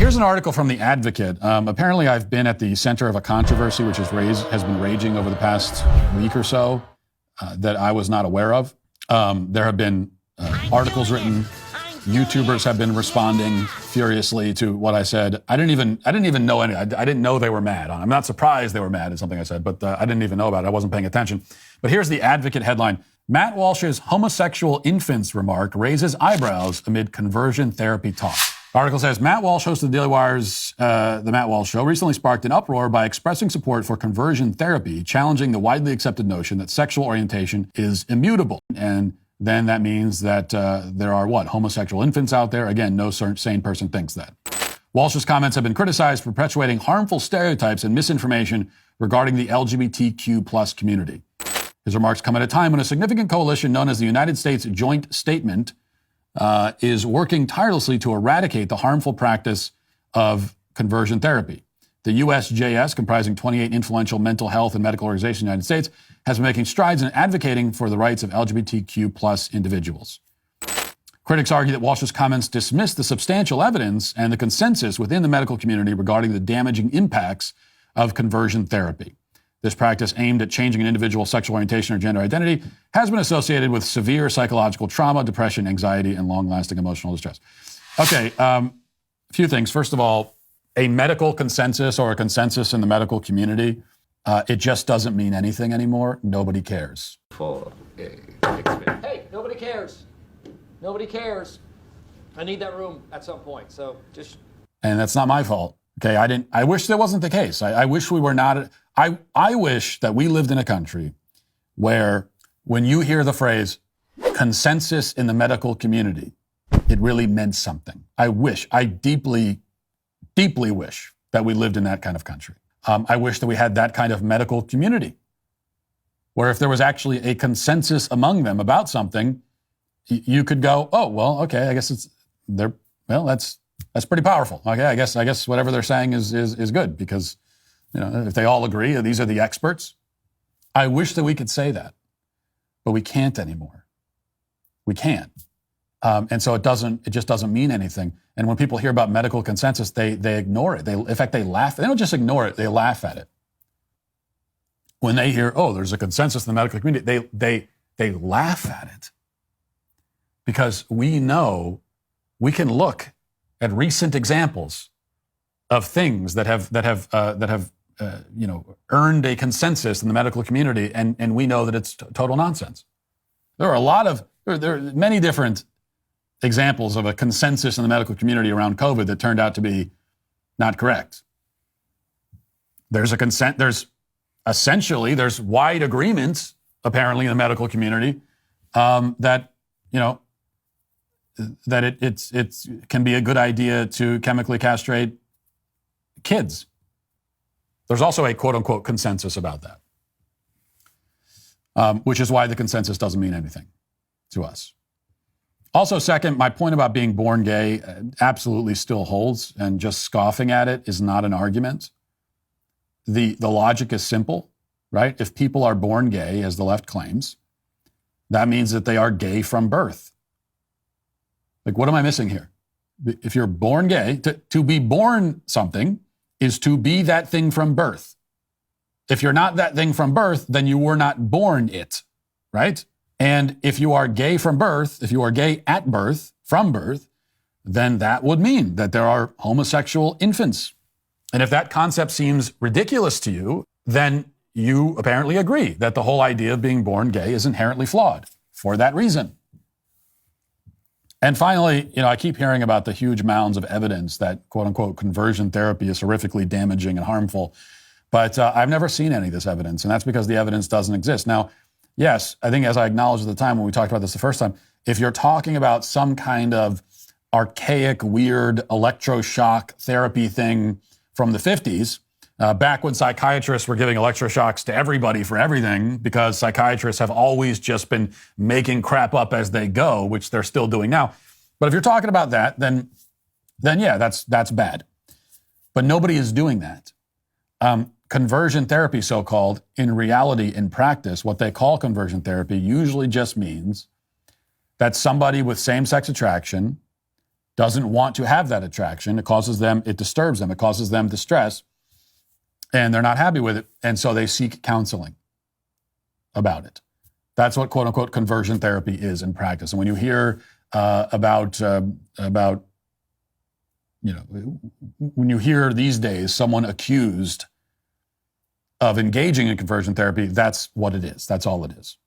Here's an article from The Advocate. Apparently, I've been at the center of a controversy which has been raging over the past week or so that I was not aware of. There have been articles written. YouTubers have been responding furiously to what I said. I didn't even know any. I didn't know they were mad. I'm not surprised they were mad at something I said, but I didn't even know about it. I wasn't paying attention. But here's The Advocate headline. Matt Walsh's homosexual infants remark raises eyebrows amid conversion therapy talk. The article says, Matt Walsh, host of the Daily Wire's The Matt Walsh Show, recently sparked an uproar by expressing support for conversion therapy, challenging the widely accepted notion that sexual orientation is immutable. And then that means that there are, homosexual infants out there? Again, no sane person thinks that. Walsh's comments have been criticized for perpetuating harmful stereotypes and misinformation regarding the LGBTQ plus community. His remarks come at a time when a significant coalition known as the United States Joint Statement is working tirelessly to eradicate the harmful practice of conversion therapy. The USJS, comprising 28 influential mental health and medical organizations in the United States, has been making strides in advocating for the rights of LGBTQ plus individuals. Critics argue that Walsh's comments dismiss the substantial evidence and the consensus within the medical community regarding the damaging impacts of conversion therapy. This practice, aimed at changing an individual's sexual orientation or gender identity, has been associated with severe psychological trauma, depression, anxiety, and long-lasting emotional distress. Okay, a few things. First of all, a medical consensus or a consensus in the medical community, it just doesn't mean anything anymore. Nobody cares. Hey, nobody cares. Nobody cares. I need that room at some point, so just... And that's not my fault. Okay, I wish that wasn't the case. I wish we were not... I wish that we lived in a country where when you hear the phrase consensus in the medical community, it really meant something. I deeply, deeply wish that we lived in that kind of country. I wish that we had that kind of medical community where if there was actually a consensus among them about something, you could go, oh, well, okay, I guess that's pretty powerful. Okay, I guess whatever they're saying is good because, if they all agree, these are the experts. I wish that we could say that, but we can't anymore. We can't. And so it just doesn't mean anything. And when people hear about medical consensus, they ignore it. In fact, they laugh. They don't just ignore it, they laugh at it. When they hear, oh, there's a consensus in the medical community, they laugh at it. Because we know we can look at recent examples of things that have earned a consensus in the medical community, and we know that it's total nonsense. There are many different examples of a consensus in the medical community around COVID that turned out to be not correct. There's wide agreement, apparently, in the medical community that it can be a good idea to chemically castrate kids. There's also a quote-unquote consensus about that, which is why the consensus doesn't mean anything to us. Also, second, my point about being born gay absolutely still holds, and just scoffing at it is not an argument. The logic is simple, right? If people are born gay, as the left claims, that means that they are gay from birth. Like, what am I missing here? If you're born gay, to be born something is to be that thing from birth. If you're not that thing from birth, then you were not born it, right? And if you are gay from birth, if you are gay at birth, from birth, then that would mean that there are homosexual infants. And if that concept seems ridiculous to you, then you apparently agree that the whole idea of being born gay is inherently flawed for that reason. And finally, I keep hearing about the huge mounds of evidence that, quote unquote, conversion therapy is horrifically damaging and harmful. But I've never seen any of this evidence, and that's because the evidence doesn't exist. Now, yes, I think as I acknowledged at the time when we talked about this the first time, if you're talking about some kind of archaic, weird electroshock therapy thing from the 50s, back when psychiatrists were giving electroshocks to everybody for everything, because psychiatrists have always just been making crap up as they go, which they're still doing now. But if you're talking about that, then yeah, that's bad. But nobody is doing that. Conversion therapy, so-called, in reality, in practice, what they call conversion therapy usually just means that somebody with same-sex attraction doesn't want to have that attraction. It disturbs them, it causes them distress, and they're not happy with it. And so they seek counseling about it. That's what quote unquote conversion therapy is in practice. And when you hear when you hear these days someone accused of engaging in conversion therapy, that's what it is. That's all it is.